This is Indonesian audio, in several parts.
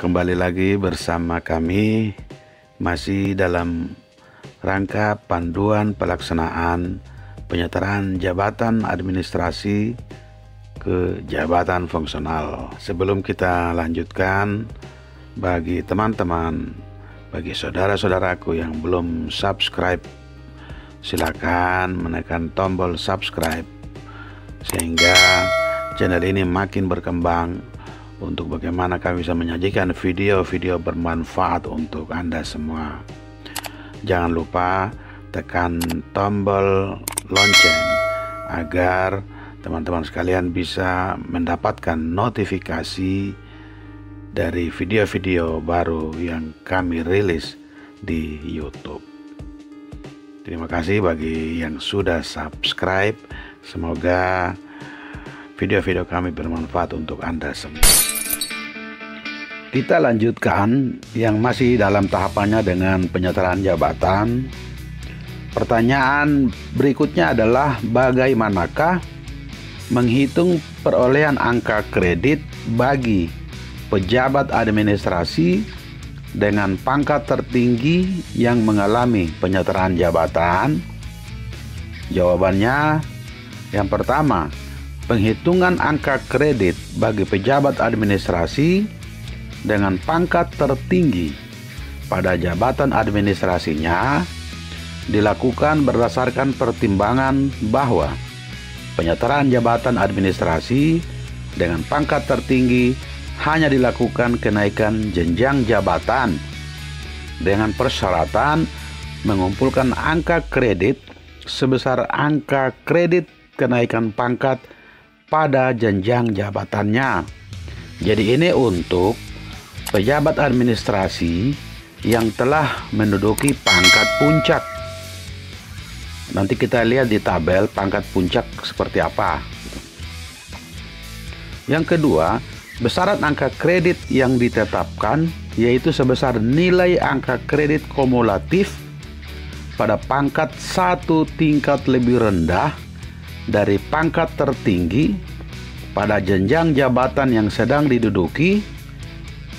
kembali lagi bersama kami masih dalam rangka panduan pelaksanaan penyetaraan jabatan administrasi ke jabatan fungsional. Sebelum kita lanjutkan, bagi teman-teman, bagi saudara-saudaraku yang belum subscribe, silakan menekan tombol subscribe sehingga channel ini makin berkembang untuk bagaimana kami bisa menyajikan video-video bermanfaat untuk Anda semua. Jangan lupa tekan tombol lonceng agar teman-teman sekalian bisa mendapatkan notifikasi dari video-video baru yang kami rilis di YouTube. Terima kasih bagi yang sudah subscribe. Semoga video-video kami bermanfaat untuk Anda semua. Kita lanjutkan yang masih dalam tahapannya dengan penyetaraan jabatan. Pertanyaan berikutnya adalah bagaimanakah menghitung perolehan angka kredit bagi pejabat administrasi dengan pangkat tertinggi yang mengalami penyetaraan jabatan? Jawabannya, yang pertama, penghitungan angka kredit bagi pejabat administrasi dengan pangkat tertinggi pada jabatan administrasinya dilakukan berdasarkan pertimbangan bahwa penyetaraan jabatan administrasi dengan pangkat tertinggi hanya dilakukan kenaikan jenjang jabatan dengan persyaratan mengumpulkan angka kredit sebesar angka kredit kenaikan pangkat pada jenjang jabatannya. Jadi ini untuk pejabat administrasi yang telah menduduki pangkat puncak. Nanti kita lihat di tabel pangkat puncak seperti apa. Yang kedua, besaran angka kredit yang ditetapkan yaitu sebesar nilai angka kredit kumulatif pada pangkat satu tingkat lebih rendah dari pangkat tertinggi pada jenjang jabatan yang sedang diduduki,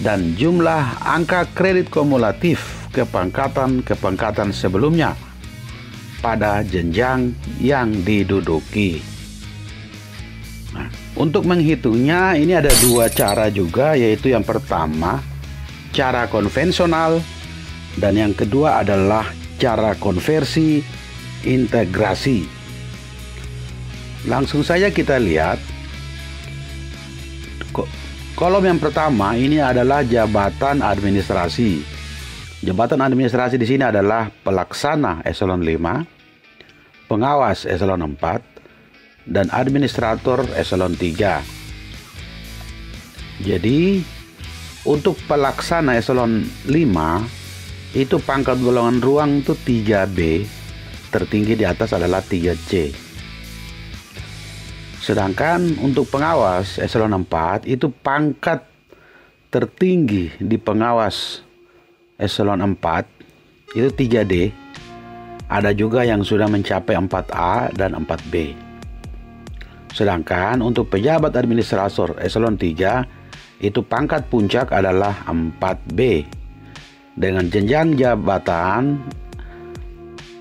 dan jumlah angka kredit kumulatif kepangkatan sebelumnya pada jenjang yang diduduki. Nah, untuk menghitungnya ini ada dua cara juga, yaitu yang pertama cara konvensional dan yang kedua adalah cara konversi integrasi. Langsung saja kita lihat. Kolom yang pertama ini adalah jabatan administrasi. Jabatan administrasi di sini adalah pelaksana eselon 5, pengawas eselon 4, dan administrator eselon 3. Jadi untuk pelaksana eselon 5 itu pangkat golongan ruang itu 3B, tertinggi di atas adalah 3C. Sedangkan untuk pengawas eselon 4 itu pangkat tertinggi di pengawas eselon 4 itu 3D. Ada juga yang sudah mencapai 4A dan 4B. Sedangkan untuk pejabat administrator eselon 3 itu pangkat puncak adalah 4B. Dengan jenjang jabatan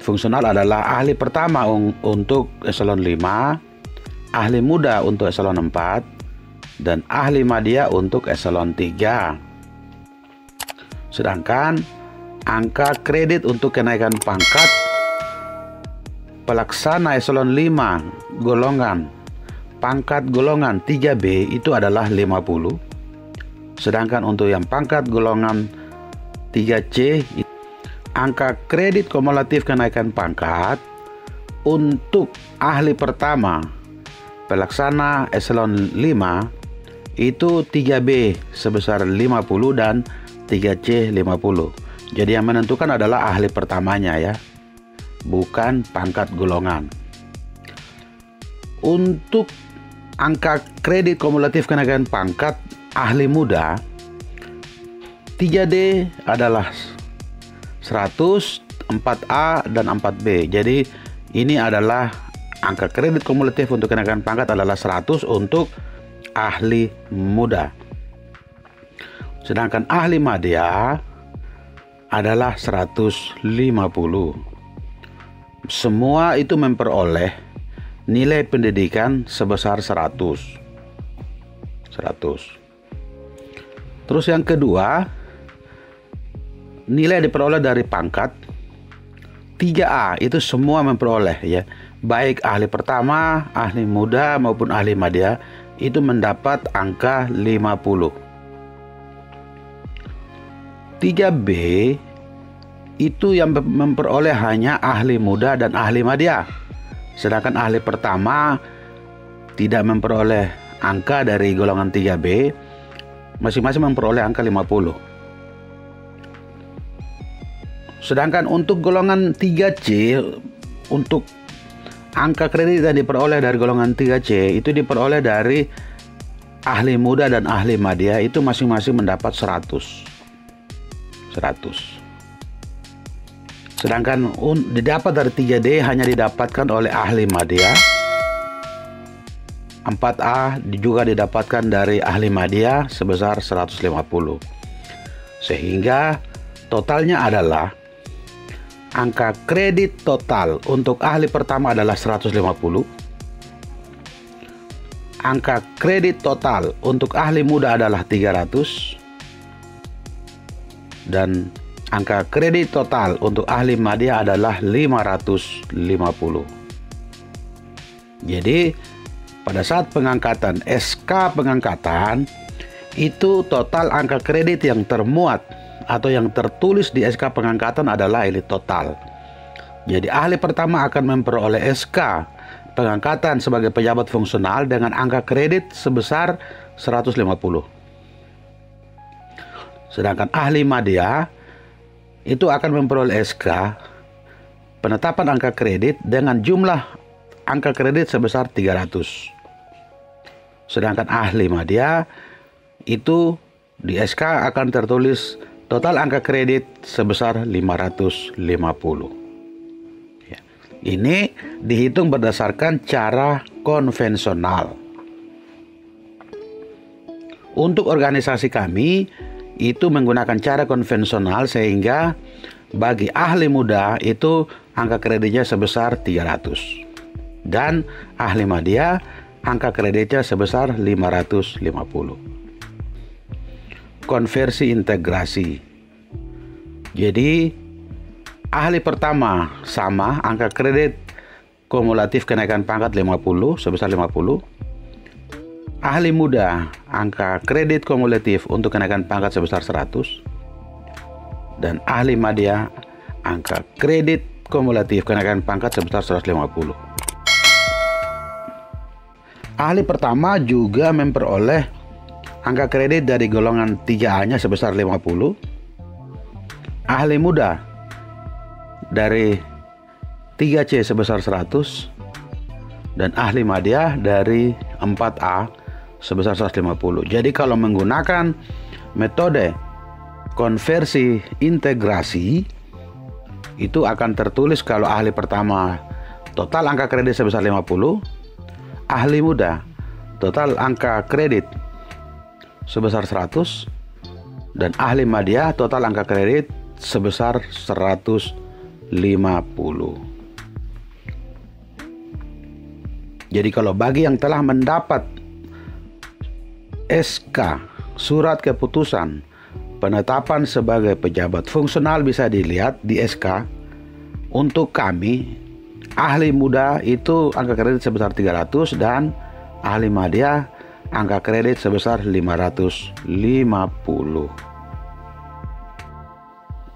fungsional adalah ahli pertama untuk eselon 5, ahli muda untuk eselon 4, dan ahli madya untuk eselon 3. Sedangkan angka kredit untuk kenaikan pangkat pelaksana eselon 5 golongan pangkat golongan 3B itu adalah 50. Sedangkan untuk yang pangkat golongan 3C, angka kredit kumulatif kenaikan pangkat untuk ahli pertama pelaksana eselon 5 itu 3B sebesar 50 dan 3C 50. Jadi yang menentukan adalah ahli pertamanya ya, bukan pangkat golongan. Untuk angka kredit kumulatif kenaikan pangkat ahli muda 3D adalah 100, 4A dan 4B. Jadi ini adalah angka kredit kumulatif untuk kenaikan pangkat adalah 100 untuk ahli muda. Sedangkan ahli madya adalah 150. Semua itu memperoleh nilai pendidikan sebesar 100. Terus yang kedua, nilai diperoleh dari pangkat 3A itu semua memperoleh ya. Baik ahli pertama, ahli muda maupun ahli madya itu mendapat angka 50. 3B itu yang memperoleh hanya ahli muda dan ahli madya. Sedangkan ahli pertama tidak memperoleh angka dari golongan 3B, masing-masing memperoleh angka 50. Sedangkan untuk golongan 3C, untuk angka kredit yang diperoleh dari golongan 3C itu diperoleh dari ahli muda dan ahli madya itu masing-masing mendapat 100. Sedangkan didapat dari 3D hanya didapatkan oleh ahli madya. 4A juga didapatkan dari ahli madya sebesar 150. Sehingga totalnya adalah angka kredit total untuk ahli pertama adalah 150. Angka kredit total untuk ahli muda adalah 300. Dan angka kredit total untuk ahli madya adalah 550. Jadi pada saat pengangkatan SK pengangkatan itu total angka kredit yang termuat atau yang tertulis di SK pengangkatan adalah ini total. Jadi ahli pertama akan memperoleh SK pengangkatan sebagai pejabat fungsional dengan angka kredit sebesar 150. Sedangkan ahli madya itu akan memperoleh SK penetapan angka kredit dengan jumlah angka kredit sebesar 300. Sedangkan ahli madya itu di SK akan tertulis total angka kredit sebesar 550. Ya. Ini dihitung berdasarkan cara konvensional. Untuk organisasi kami itu menggunakan cara konvensional sehingga bagi ahli muda itu angka kreditnya sebesar 300. Dan ahli madya angka kreditnya sebesar 550. Konversi integrasi. Jadi ahli pertama sama angka kredit kumulatif kenaikan pangkat 50 sebesar 50. Ahli muda angka kredit kumulatif untuk kenaikan pangkat sebesar 100. Dan ahli madya angka kredit kumulatif kenaikan pangkat sebesar 150. Ahli pertama juga memperoleh angka kredit dari golongan 3A-nya sebesar 50. Ahli muda dari 3C sebesar 100. Dan ahli madya dari 4A sebesar 150. Jadi kalau menggunakan metode konversi integrasi itu akan tertulis kalau ahli pertama total angka kredit sebesar 50. Ahli muda total angka kredit sebesar 100 dan ahli madya total angka kredit sebesar 150. Jadi kalau bagi yang telah mendapat SK surat keputusan penetapan sebagai pejabat fungsional bisa dilihat di SK. Untuk kami ahli muda itu angka kredit sebesar 300 dan ahli madya angka kredit sebesar 550.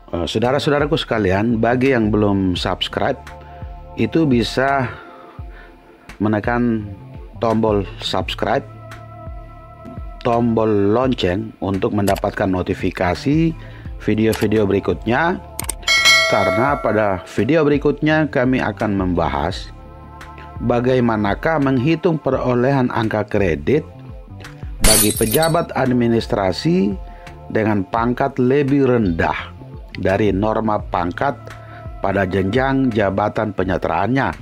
Saudara-saudaraku sekalian, bagi yang belum subscribe itu bisa menekan tombol subscribe, tombol lonceng untuk mendapatkan notifikasi video-video berikutnya, karena pada video berikutnya kami akan membahas bagaimanakah menghitung perolehan angka kredit bagi pejabat administrasi dengan pangkat lebih rendah dari norma pangkat pada jenjang jabatan penyetraannya.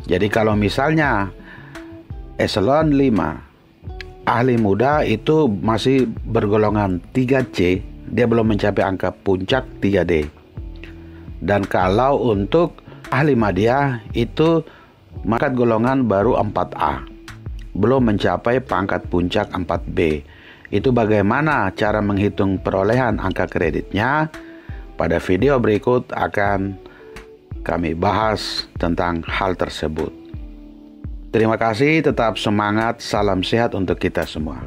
Jadi kalau misalnya eselon 5 ahli muda itu masih bergolongan 3C, dia belum mencapai angka puncak 3D. Dan kalau untuk ahli madya itu pangkat golongan baru 4A, belum mencapai pangkat puncak 4B. Itu bagaimana cara menghitung perolehan angka kreditnya? Pada video berikut akan kami bahas tentang hal tersebut. Terima kasih, tetap semangat, salam sehat untuk kita semua.